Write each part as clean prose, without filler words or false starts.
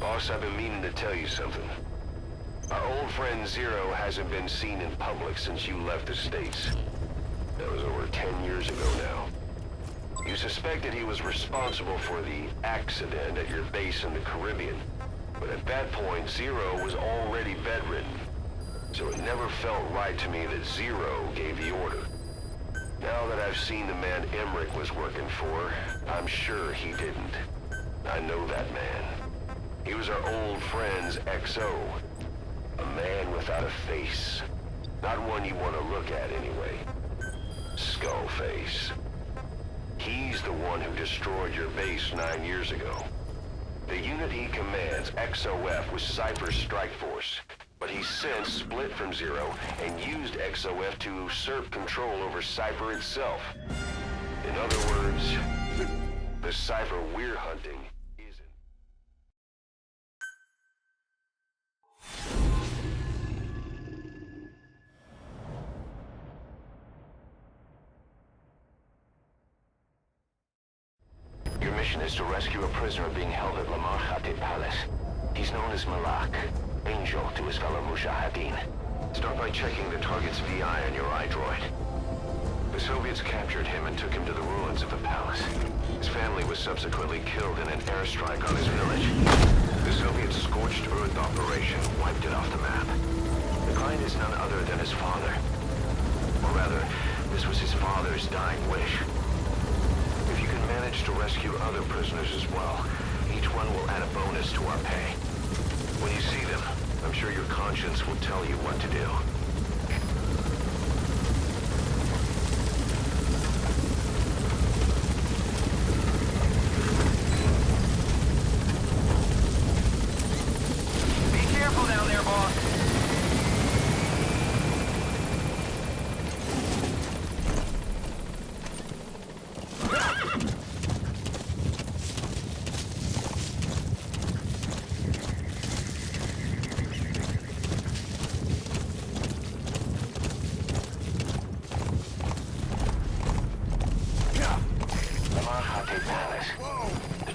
Boss, I've been meaning to tell you something. Our old friend Zero hasn't been seen in public since you left the States. That was over 10 years ago now. You suspected he was responsible for the accident at your base in the Caribbean. But at that point, Zero was already bedridden. So it never felt right to me that Zero gave the order. Now that I've seen the man Emmerich was working for, I'm sure he didn't. I know that man. He was our old friend's XO. A man without a face. Not one you want to look at anyway. Skullface. He's the one who destroyed your base 9 years ago. The unit he commands, XOF, was Cypher's strike force. But he's since split from Zero and used XOF to usurp control over Cypher itself. In other words, the Cypher we're hunting isn't. Your mission is to rescue a prisoner being held at Lamar Khatib Palace. He's known as Malak, Angel to his fellow Mujahideen. Start by checking the target's VI on your iDroid. The Soviets captured him and took him to the ruins of the palace. His family was subsequently killed in an airstrike on his village. The Soviet scorched earth operation wiped it off the map. The client is none other than his father. Or rather, this was his father's dying wish. If you can manage to rescue other prisoners as well, each one will add a bonus to our pay. When you see them, I'm sure your conscience will tell you what to do. Be careful down there, boss.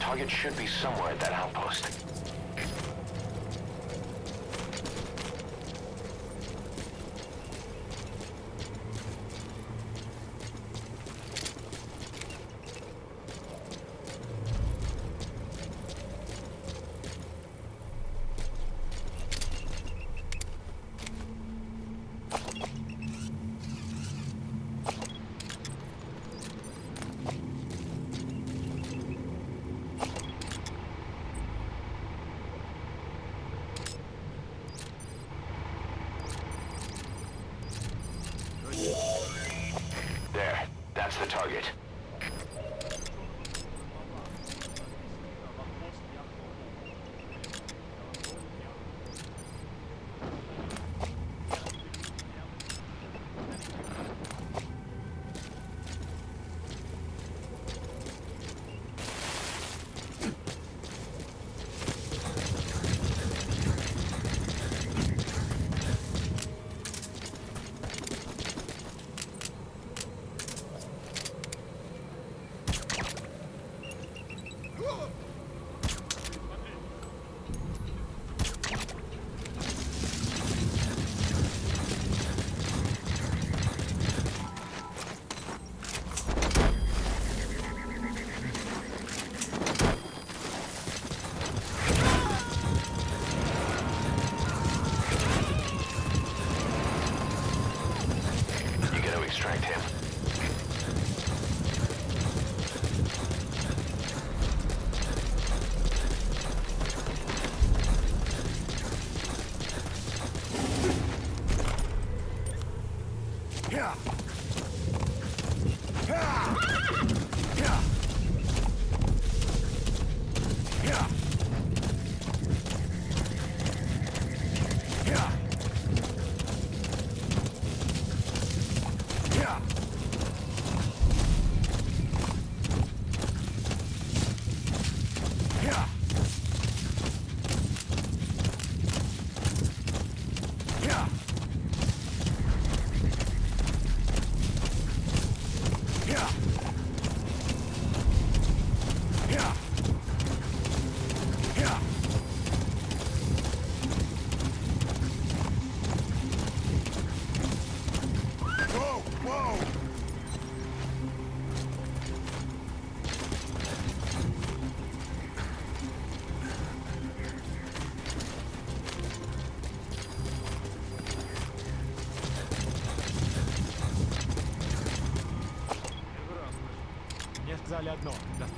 Target should be somewhere at that outpost. There, that's the target. Extract him.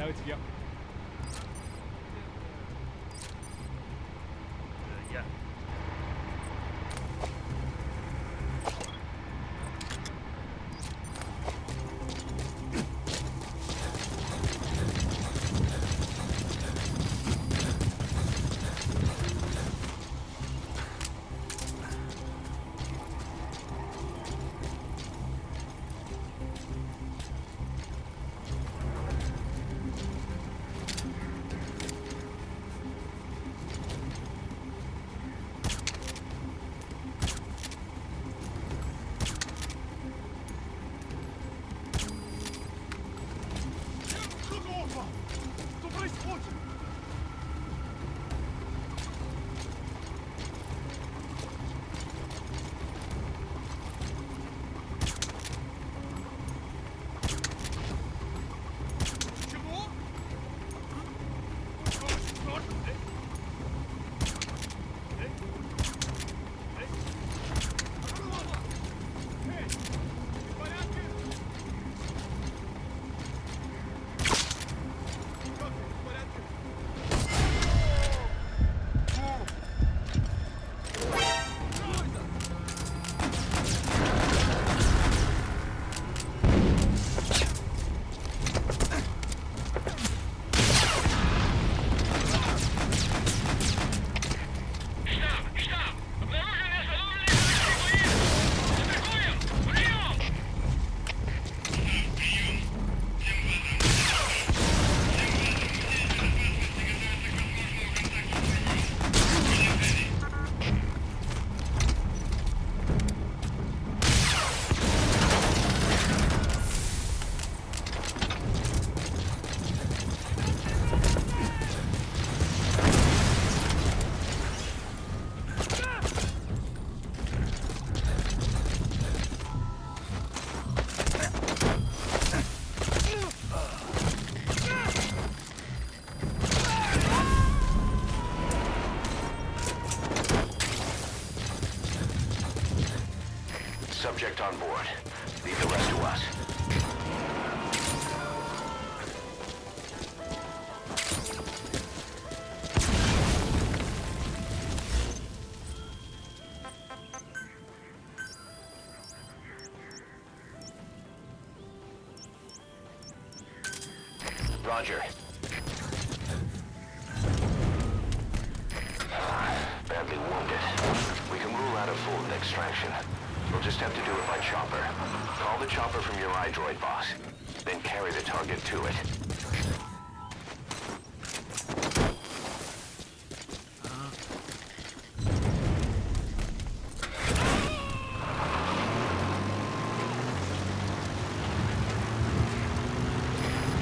나 어떻게요? Ja. Что происходит? Чего? Эй, в порядке? Как ты, в порядке? Что это? Штаб! Обнаружен остановленный бои! Атакуем! Прием! Subject on board. Leave the rest to us. Roger. Badly wounded. We can rule out a full extraction. We'll just have to do it by chopper. Call the chopper from your iDroid, boss. Then carry the target to it.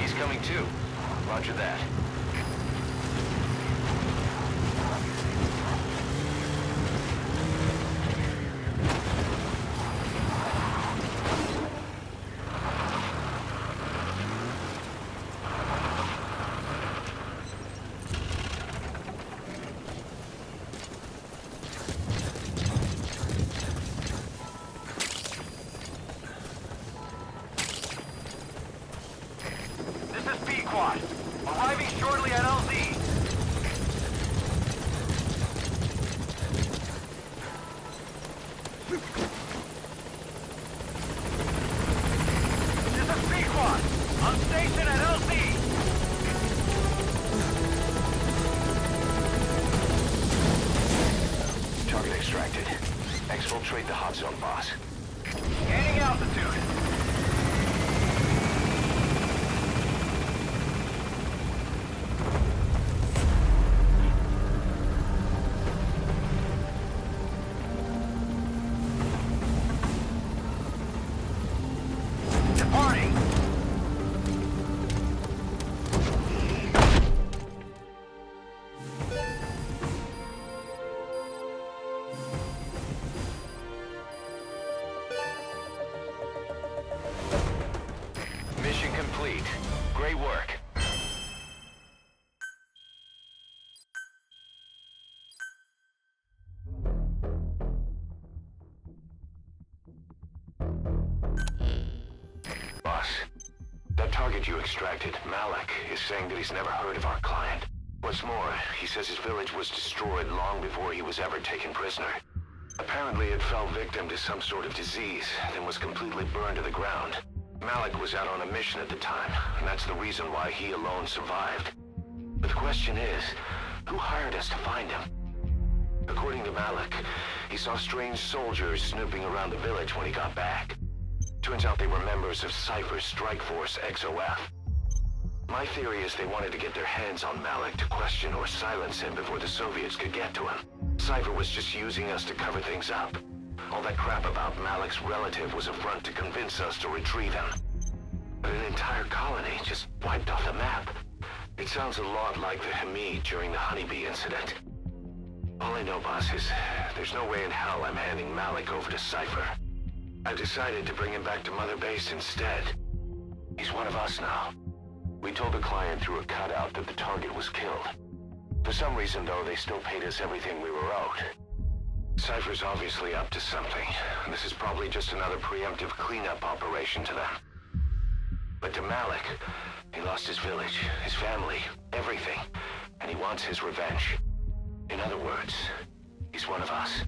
He's coming too. Roger that. This is P-Quad. Arriving shortly at LZ. This is P-Quad. On station at LZ. Target extracted. Exfiltrate the hot zone, boss. Gaining altitude. Departing. target you extracted, Malik, is saying that he's never heard of our client. What's more, he says his village was destroyed long before he was ever taken prisoner. Apparently it fell victim to some sort of disease, then was completely burned to the ground. Malik was out on a mission at the time, and that's the reason why he alone survived. But the question is, who hired us to find him? According to Malik, he saw strange soldiers snooping around the village when he got back. Turns out they were members of Cypher's strike force, XOF. My theory is they wanted to get their hands on Malik to question or silence him before the Soviets could get to him. Cypher was just using us to cover things up. All that crap about Malik's relative was a front to convince us to retrieve him. But an entire colony just wiped off the map. It sounds a lot like the Hamid during the Honeybee incident. All I know, boss, is there's no way in hell I'm handing Malik over to Cypher. I've decided to bring him back to Mother Base instead. He's one of us now. We told the client through a cutout that the target was killed. For some reason, though, they still paid us everything we were owed. Cypher's obviously up to something, and this is probably just another preemptive cleanup operation to them. But to Malik, he lost his village, his family, everything, and he wants his revenge. In other words, he's one of us.